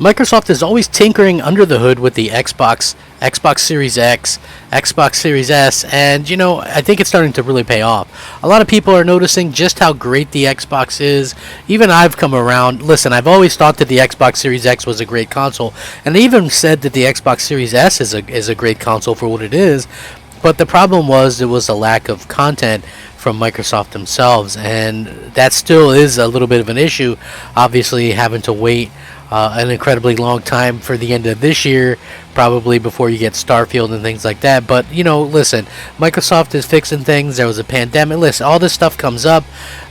Microsoft is always tinkering under the hood with the Xbox, Xbox Series X, Xbox Series S, and I think it's starting to really pay off. A lot of people are noticing just how great the Xbox is. Even I've come around. Listen, I've always thought that the Xbox Series X was a great console, and they even said that the Xbox Series S is a great console for what it is. But the problem was there was a lack of content from Microsoft themselves, and that still is a little bit of an issue. Obviously, having to wait an incredibly long time for the end of this year, probably before you get Starfield and things like that. But listen, Microsoft is fixing things. There was a pandemic. Listen, all this stuff comes up.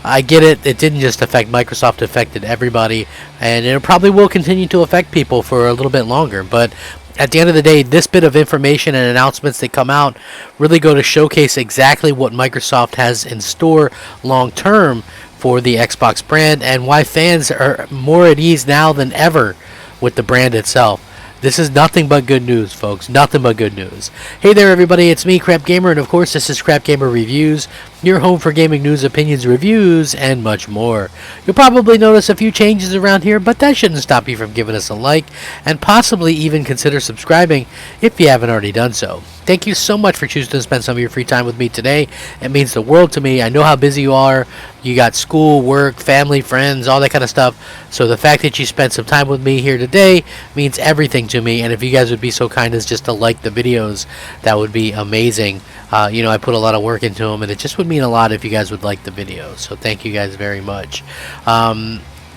I get it. It didn't just affect Microsoft; it affected everybody, and it probably will continue to affect people for a little bit longer. But at the end of the day, this bit of information and announcements that come out really go to showcase exactly what Microsoft has in store long term for the Xbox brand, and why fans are more at ease now than ever with the brand itself. This is nothing but good news, folks. Nothing but good news. Hey there, everybody. It's me, Crap Gamer, and of course, this is Crap Gamer Reviews, your home for gaming news, opinions, reviews, and much more. You'll probably notice a few changes around here, but that shouldn't stop you from giving us a like, and possibly even consider subscribing if you haven't already done so. Thank you so much for choosing to spend some of your free time with me today. It means the world to me. I know how busy you are. You got school, work, family, friends, all that kind of stuff. So the fact that you spent some time with me here today means everything to me. And if you guys would be so kind as just to like the videos, that would be amazing. I put a lot of work into them, and it just would mean a lot if you guys would like the videos. So thank you guys very much.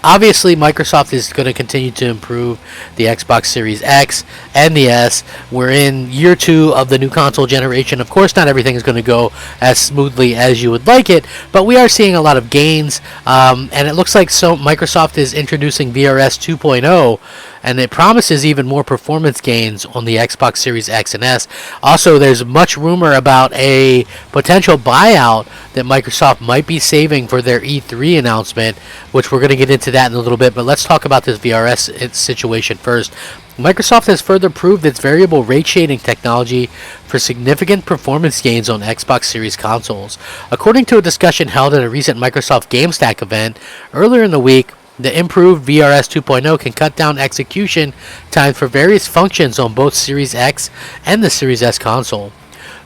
Obviously, Microsoft is going to continue to improve the Xbox Series X and the S. We're in year 2 of the new console generation. Of course, not everything is going to go as smoothly as you would like it, but we are seeing a lot of gains, and it looks like Microsoft is introducing VRS 2.0, and it promises even more performance gains on the Xbox Series X and S. Also, there's much rumor about a potential buyout that Microsoft might be saving for their E3 announcement, which we're going to get into that in a little bit, but let's talk about this VRS situation first. Microsoft has further proved its variable rate shading technology for significant performance gains on Xbox Series consoles. According to a discussion held at a recent Microsoft GameStack event earlier in the week, the improved VRS 2.0 can cut down execution time for various functions on both Series X and the Series S console.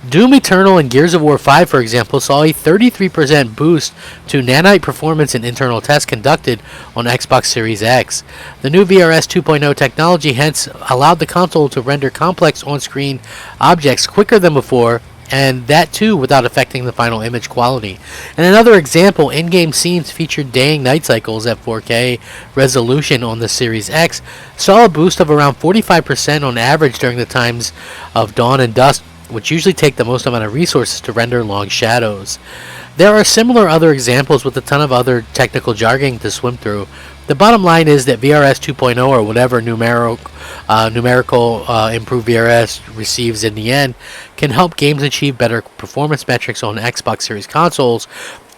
Doom Eternal and Gears of War 5, for example, saw a 33% boost to nanite performance in internal tests conducted on Xbox Series X. The new VRS 2.0 technology hence allowed the console to render complex on-screen objects quicker than before, and that too without affecting the final image quality. And another example, in-game scenes featured day and night cycles at 4K resolution on the Series X saw a boost of around 45% on average during the times of dawn and dusk, which usually take the most amount of resources to render long shadows. There are similar other examples with a ton of other technical jargon to swim through. The bottom line is that VRS 2.0, or whatever numerical improved VRS receives in the end, can help games achieve better performance metrics on Xbox Series consoles,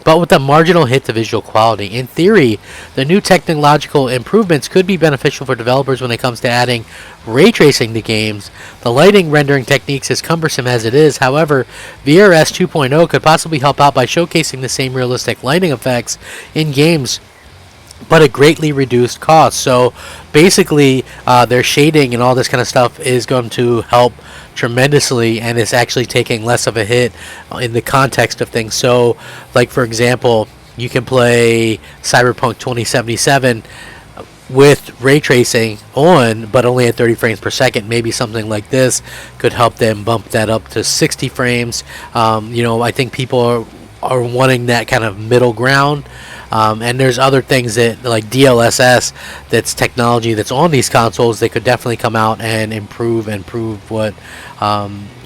but with a marginal hit to visual quality. In theory, the new technological improvements could be beneficial for developers when it comes to adding ray tracing to games. The lighting rendering techniques is cumbersome as it is. However, VRS 2.0 could possibly help out by showcasing the same realistic lighting effects in games, but at greatly reduced cost. So basically, their shading and all this kind of stuff is going to help tremendously, and it's actually taking less of a hit in the context of things. So, like for example, you can play Cyberpunk 2077 with ray tracing on, but only at 30 frames per second. Maybe something like this could help them bump that up to 60 frames. I think people are wanting that kind of middle ground. And there's other things that, like DLSS, that's technology that's on these consoles that could definitely come out and improve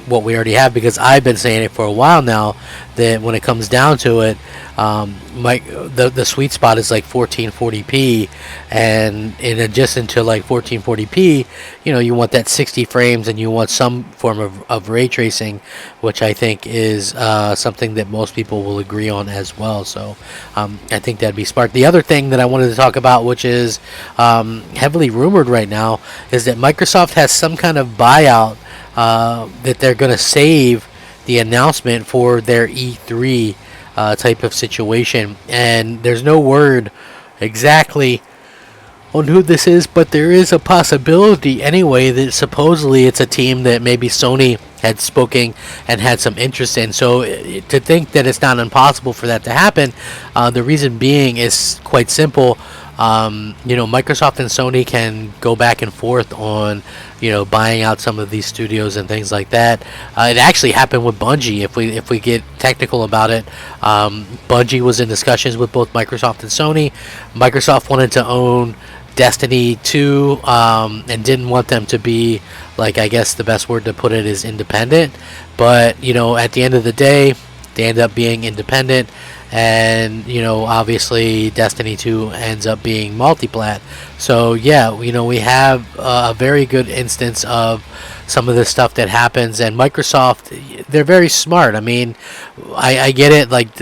what we already have, because I've been saying it for a while now that when it comes down to it, the sweet spot is like 1440p, and in addition to like 1440p, you want that 60 frames, and you want some form of ray tracing, which I think is something that most people will agree on as well. So I think that'd be smart. The other thing that I wanted to talk about, which is heavily rumored right now, is that Microsoft has some kind of buyout that they're going to save the announcement for their E3 type of situation, and there's no word exactly on who this is, but there is a possibility anyway that supposedly it's a team that maybe Sony had spoken and had some interest in. So to think that it's not impossible for that to happen, the reason being is quite simple. Microsoft and Sony can go back and forth on, buying out some of these studios and things like that. It actually happened with Bungie. If we get technical about it, Bungie was in discussions with both Microsoft and Sony. Microsoft wanted to own Destiny 2 and didn't want them to be, like, I guess the best word to put it is independent. But at the end of the day, they end up being independent, and obviously Destiny 2 ends up being multiplat. So yeah, we have a very good instance of some of the stuff that happens. And Microsoft, they're very smart. I mean, I get it, like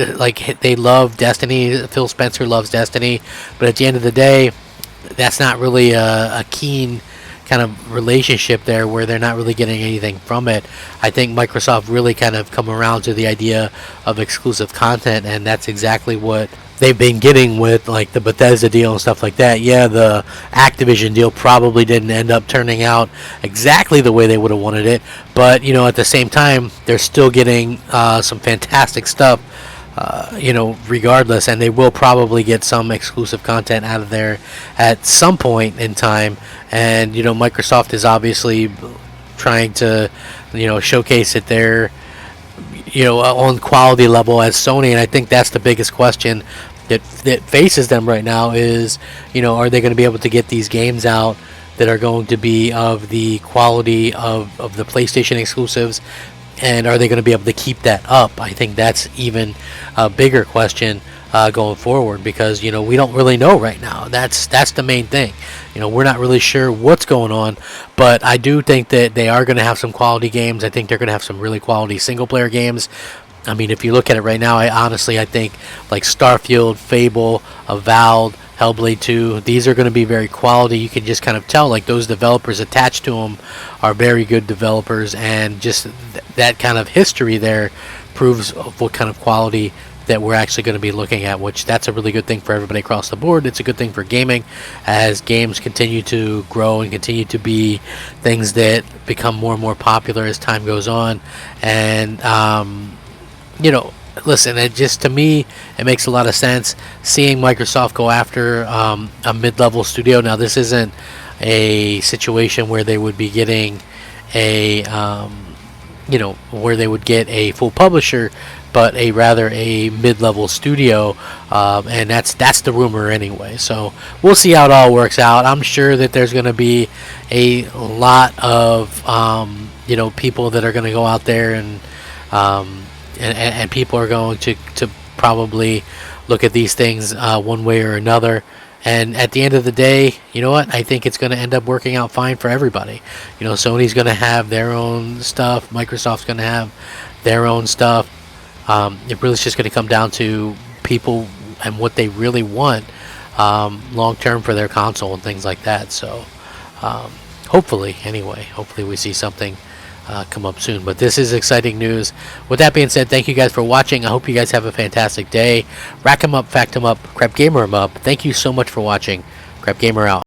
they love Destiny. Phil Spencer loves Destiny, but at the end of the day, that's not really a keen kind of relationship there, where they're not really getting anything from it. I think Microsoft really kind of come around to the idea of exclusive content, and that's exactly what they've been getting with, like, the Bethesda deal and stuff like that. Yeah, the Activision deal probably didn't end up turning out exactly the way they would have wanted it, but at the same time, they're still getting some fantastic stuff, regardless, and they will probably get some exclusive content out of there at some point in time. And Microsoft is obviously trying to showcase that they're on quality level as Sony, and I think that's the biggest question that faces them right now is, are they going to be able to get these games out that are going to be of the quality of the PlayStation exclusives, and are they going to be able to keep that up? I think that's even a bigger question going forward, because we don't really know right now. That's the main thing. We're not really sure what's going on, but I do think that they are going to have some quality games. I think they're going to have some really quality single player games. I mean, if you look at it right now, I think like Starfield, Fable, Avowed, Hellblade 2, these are going to be very quality. You can just kind of tell, like, those developers attached to them are very good developers, and just that kind of history there proves what kind of quality that we're actually going to be looking at, which that's a really good thing for everybody across the board. It's a good thing for gaming, as games continue to grow and continue to be things that become more and more popular as time goes on. And listen, it just, to me, it makes a lot of sense seeing Microsoft go after a mid-level studio. Now, this isn't a situation where they would be getting where they would get a full publisher, but rather a mid-level studio, and that's the rumor anyway. So we'll see how it all works out. I'm sure that there's going to be a lot of people that are going to go out there, and people are going to probably look at these things one way or another. And at the end of the day, you know what? I think it's going to end up working out fine for everybody. Sony's going to have their own stuff. Microsoft's going to have their own stuff. It really is just going to come down to people and what they really want long term for their console and things like that. So hopefully we see something come up soon. But this is exciting news. With that being said, thank you guys for watching. I hope you guys have a fantastic day. Rack 'em up, fact 'em up, Crap Gamer 'em up. Thank you so much for watching. Crap Gamer out.